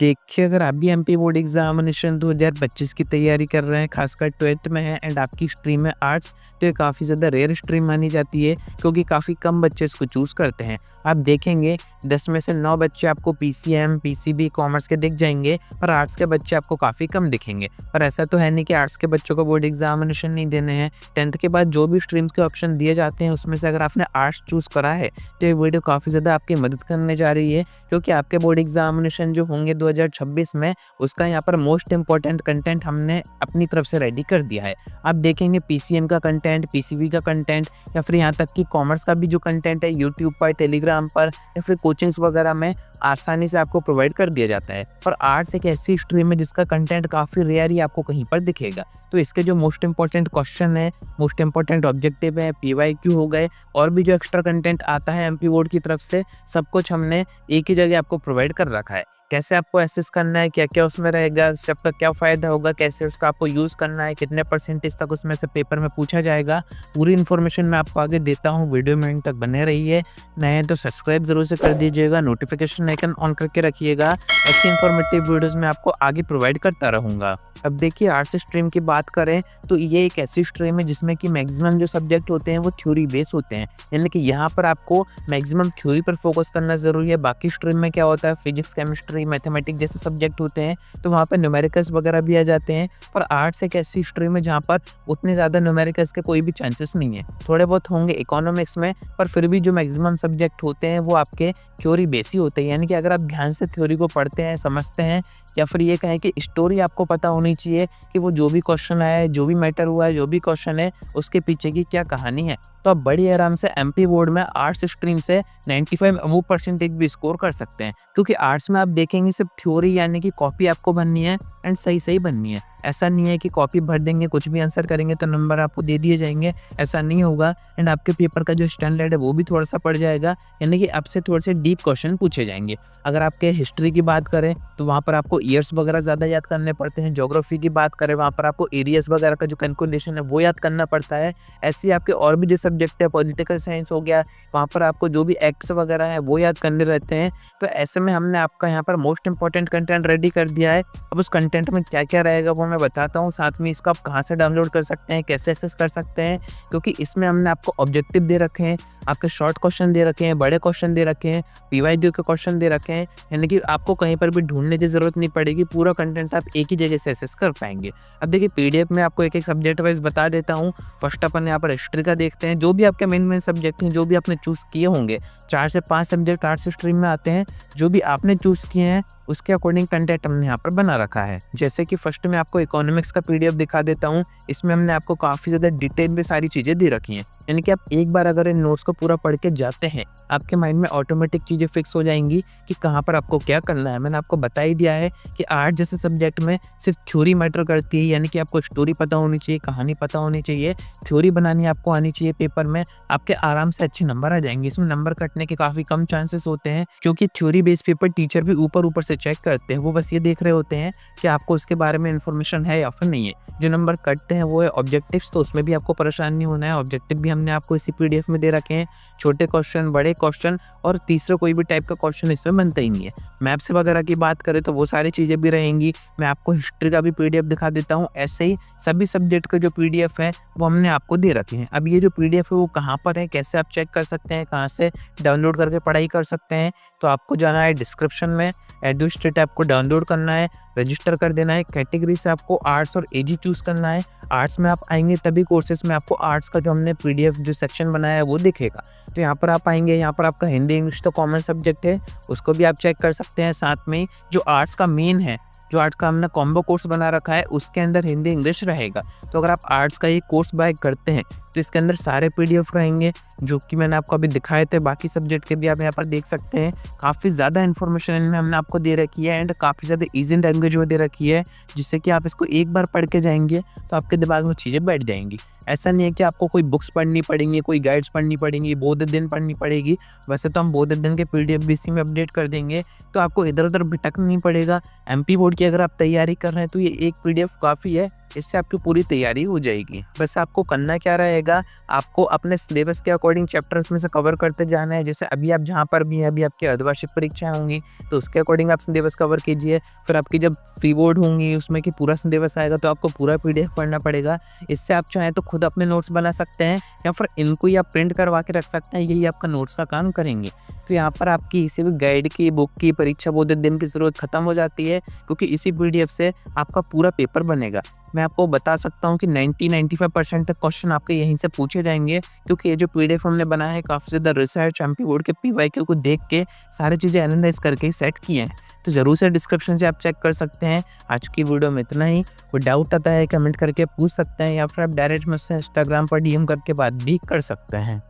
देखिए, अगर आप भी एमपी बोर्ड एग्ज़ामिनेशन 2025 की तैयारी कर रहे हैं, खासकर 12th में हैं एंड आपकी स्ट्रीम है आर्ट्स, तो ये काफ़ी ज़्यादा रेयर स्ट्रीम मानी जाती है क्योंकि काफ़ी कम बच्चे इसको चूज़ करते हैं। आप देखेंगे 10 में से 9 बच्चे आपको पीसीएम, पीसीबी, कॉमर्स के दिख जाएँगे, पर आर्ट्स के बच्चे आपको काफ़ी कम दिखेंगे। पर ऐसा तो है नहीं कि आर्ट्स के बच्चों को बोर्ड एग्ज़ामिनेशन नहीं देने हैं। 10th के बाद जो भी स्ट्रीम्स के ऑप्शन दिए जाते हैं, उसमें से अगर आपने आर्ट्स चूज़ करा है, तो ये वीडियो काफ़ी ज़्यादा आपकी मदद करने जा रही है क्योंकि आपके बोर्ड एग्ज़ामिनेशन जो होंगे 2026 में, उसका यहाँ पर मोस्ट इम्पोर्टेंट कंटेंट हमने अपनी तरफ से रेडी कर दिया है। आप देखेंगे पीसीएम का कंटेंट, पीसीबी का कंटेंट या फिर यहाँ तक कि कॉमर्स का भी जो कंटेंट है यूट्यूब पर, टेलीग्राम पर या फिर कोचिंग्स वगैरह में आसानी से आपको प्रोवाइड कर दिया जाता है। पर आर्ट्स एक ऐसी स्ट्रीम है जिसका कंटेंट काफ़ी रेयर ही आपको कहीं पर दिखेगा। तो इसके जो मोस्ट इंपॉर्टेंट क्वेश्चन है, मोस्ट इंपॉर्टेंट ऑब्जेक्टिव है, पीवाईक्यू हो गए और भी जो एक्स्ट्रा कंटेंट आता है एमपी बोर्ड की तरफ से, सब कुछ हमने एक ही जगह आपको प्रोवाइड कर रखा है। कैसे आपको एसेस करना है, क्या-क्या उसमें रहेगा, सबका क्या फ़ायदा होगा, कैसे उसका आपको यूज़ करना है, कितने परसेंटेज तक उसमें से पेपर में पूछा जाएगा, पूरी इन्फॉर्मेशन मैं आपको आगे देता हूँ। वीडियो में एंड तक बने रहिए। नए हैं तो सब्सक्राइब ज़रूर से कर दीजिएगा, नोटिफिकेशन आइकन ऑन करके रखिएगा। ऐसी इन्फॉर्मेटिव वीडियोज़ मैं आपको आगे प्रोवाइड करता रहूँगा। अब देखिए, आर्ट्स स्ट्रीम की बात करें तो ये एक ऐसी स्ट्रीम है जिसमें कि मैक्सिमम जो सब्जेक्ट होते हैं वो थ्योरी बेस होते हैं, यानी कि यहाँ पर आपको मैक्सिमम थ्योरी पर फोकस करना ज़रूरी है। बाकी स्ट्रीम में क्या होता है, फिजिक्स, केमिस्ट्री, मैथमेटिक्स जैसे सब्जेक्ट होते हैं तो वहाँ पर न्यूमेरिकल्स वगैरह भी आ जाते हैं। पर आर्ट्स एक ऐसी स्ट्रीम है जहाँ पर उतने ज़्यादा न्यूमेरिकल्स के कोई भी चांसेस नहीं है। थोड़े बहुत होंगे इकोनॉमिक्स में, पर फिर भी जो मैक्सिमम सब्जेक्ट होते हैं वो आपके थ्योरी बेस ही होते हैं। यानी कि अगर आप ध्यान से थ्योरी को पढ़ते हैं, समझते हैं, या फिर ये कहें कि स्टोरी आपको पता होनी चाहिए कि वो जो भी क्वेश्चन आया है, जो भी मैटर हुआ है, जो भी क्वेश्चन है, उसके पीछे की क्या कहानी है, तो आप बड़ी आराम से एमपी बोर्ड में आर्ट्स स्ट्रीम से 95 अबव परसेंटेज भी स्कोर कर सकते हैं। क्योंकि आर्ट्स में आप देखेंगे सिर्फ थ्योरी, यानी कि कॉपी आपको बननी है एंड सही बननी है। ऐसा नहीं है कि कॉपी भर देंगे, कुछ भी आंसर करेंगे तो नंबर आपको दे दिए जाएंगे, ऐसा नहीं होगा। एंड आपके पेपर का जो स्टैंडर्ड है वो भी थोड़ा सा बढ़ जाएगा, यानी कि आपसे थोड़े से डीप क्वेश्चन पूछे जाएंगे। अगर आपके हिस्ट्री की बात करें तो वहाँ पर आपको ईयर्स वगैरह ज़्यादा याद करने पड़ते हैं। ज्योग्राफी की बात करें, वहाँ पर आपको एरियाज वगैरह का जो कैलकुलेशन है वो याद करना पड़ता है। ऐसे ही आपके और भी जो सब्जेक्ट है, पॉलिटिकल साइंस हो गया, वहाँ पर आपको जो भी एक्ट्स वगैरह है वो याद करने रहते हैं। तो ऐसे में हमने आपका यहाँ पर मोस्ट इंपॉर्टेंट कंटेंट रेडी कर दिया है। अब उस कंटेंट में क्या क्या रहेगा वो मैं बताता हूँ, साथ में इसको आप कहाँ से डाउनलोड कर सकते हैं, कैसे एक्सेस कर सकते हैं। क्योंकि इसमें हमने आपको ऑब्जेक्टिव दे रखे हैं, आपके शॉर्ट क्वेश्चन दे रखे हैं, बड़े क्वेश्चन दे रखे हैं, पीवाईक्यू के क्वेश्चन दे रखे हैं, यानी कि आपको कहीं पर भी ढूंढने की जरूरत नहीं पड़ेगी। पूरा कंटेंट आप एक ही जगह से एक्सेस कर पाएंगे। अब देखिए, पीडीएफ में आपको एक एक सब्जेक्ट वाइज बता देता हूँ। फर्स्ट अपन यहाँ पर हिस्ट्री का देखते हैं। जो भी आपके मेन सब्जेक्ट हैं, जो भी आपने चूज़ किए होंगे, 4 से 5 सब्जेक्ट आर्ट्स स्ट्रीम में आते हैं, जो भी आपने चूज़ किए हैं उसके अकॉर्डिंग कंटेंट हमने यहाँ पर बना रखा है। जैसे कि फर्स्ट में आपको इकोनॉमिक्स का पीडीएफ दिखा देता हूँ। इसमें हमने आपको काफ़ी ज़्यादा डिटेल में सारी चीज़ें दे रखी हैं, यानी कि आप एक बार अगर इन नोट्स को पूरा पढ़ के जाते हैं, आपके माइंड में ऑटोमेटिक चीज़ें फिक्स हो जाएंगी कि कहाँ पर आपको क्या करना है। मैंने आपको बता ही दिया है कि आर्ट जैसे सब्जेक्ट में सिर्फ थ्योरी मैटर करती है, यानी कि आपको स्टोरी पता होनी चाहिए, कहानी पता होनी चाहिए, थ्योरी बनानी आपको आनी चाहिए। पेपर में आपके आराम से अच्छे नंबर आ जाएंगे। इसमें नंबर कटने के काफ़ी कम चांसेस होते हैं क्योंकि थ्योरी बेस्ड पेपर टीचर भी ऊपर से चेक करते हैं। वो बस ये देख रहे होते हैं कि आपको उसके बारे में इन्फॉर्मेशन है या फिर नहीं है। जो नंबर कटते हैं वो है ऑब्जेक्टिव्स, तो उसमें भी आपको परेशान नहीं होना है। ऑब्जेक्टिव भी हमने आपको इसी पीडीएफ में दे रखे हैं, छोटे क्वेश्चन, बड़े क्वेश्चन और तीसरा कोई भी टाइप का क्वेश्चन इसमें बनता ही नहीं है। मैप्स वगैरह की बात करें तो वो सारी चीज़ें भी रहेंगी। मैं आपको हिस्ट्री का भी पीडीएफ दिखा देता हूँ। ऐसे ही सभी सब्जेक्ट का जो पीडीएफ है वो हमने आपको दे रखे हैं। अब ये जो पीडीएफ है वो कहाँ पर है, कैसे आप चेक कर सकते हैं, कहाँ से डाउनलोड करके पढ़ाई कर सकते हैं, तो आपको जाना है डिस्क्रिप्शन में, एडुस्टेट ऐप को डाउनलोड करना है, रजिस्टर कर देना है। कैटेगरी से आपको आर्ट्स और एजी चूज़ करना है। आर्ट्स में आप आएंगे तभी कोर्सेज में आपको आर्ट्स का जो हमने पीडीएफ जो सेक्शन बनाया है वो दिखेगा। तो यहाँ पर आप आएंगे, यहाँ पर आपका हिंदी इंग्लिश तो कॉमन सब्जेक्ट है, उसको भी आप चेक कर सकते हैं। साथ में जो आर्ट्स का मेन है, जो आर्ट्स का हमने कॉम्बो कोर्स बना रखा है, उसके अंदर हिंदी इंग्लिश रहेगा। तो अगर आप आर्ट्स का ये कोर्स बाय करते हैं तो इसके अंदर सारे पीडीएफ रहेंगे जो कि मैंने आपको अभी दिखाए थे। बाकी सब्जेक्ट के भी आप यहाँ पर देख सकते हैं। काफ़ी ज़्यादा इन्फॉर्मेशन इनमें हमने आपको दे रखी है एंड काफ़ी ज़्यादा ईजी लैंग्वेज में दे रखी है, जिससे कि आप इसको एक बार पढ़ के जाएंगे तो आपके दिमाग में चीज़ें बैठ जाएंगी। ऐसा नहीं है कि आपको कोई बुक्स पढ़नी पड़ेंगी, कोई गाइड्स पढ़नी पड़ेंगी, बौद्ध दिन पढ़नी पड़ेगी। वैसे तो हम बौद्ध दिन के पीडीएफ भी इसी में अपडेट कर देंगे, तो आपको इधर उधर भटकना नहीं पड़ेगा। एमपी बोर्ड की अगर आप तैयारी कर रहे हैं तो ये एक पीडीएफ काफ़ी है। इससे आपकी पूरी तैयारी हो जाएगी। बस आपको करना क्या रहेगा, आपको अपने सिलेबस के अकॉर्डिंग चैप्टर्स में से कवर करते जाना है। जैसे अभी आप जहाँ पर भी हैं, अभी आपकी अर्धवार्षिक परीक्षाएँ होंगी, तो उसके अकॉर्डिंग आप सिलेबस कवर कीजिए। फिर आपकी जब प्री बोर्ड होंगी, उसमें कि पूरा सिलेबस आएगा, तो आपको पूरा पीडीएफ पढ़ना पड़ेगा। इससे आप चाहें तो खुद अपने नोट्स बना सकते हैं या फिर इनको ही आप प्रिंट करवा के रख सकते हैं, यही आपका नोट्स का काम करेंगे। तो यहाँ पर आपकी किसी भी गाइड की, बुक की, परीक्षा बोधित दिन की ज़रूरत खत्म हो जाती है, क्योंकि इसी पीडीएफ से आपका पूरा पेपर बनेगा। मैं आपको बता सकता हूँ कि 90-95% तक क्वेश्चन आपके यहीं से पूछे जाएंगे, क्योंकि ये जो पीडीएफ हमने बनाया है काफ़ी ज़्यादा रिसर्च, एमपी बोर्ड के पीवाईक्यू को देख के सारी चीज़ें एनालाइज करके ही सेट किए हैं। तो ज़रूर से डिस्क्रिप्शन से आप चेक कर सकते हैं। आज की वीडियो में इतना ही। कोई डाउट आता है कमेंट करके पूछ सकते हैं, या फिर आप डायरेक्ट मुझसे इंस्टाग्राम पर डीएम करके बात भी कर सकते हैं।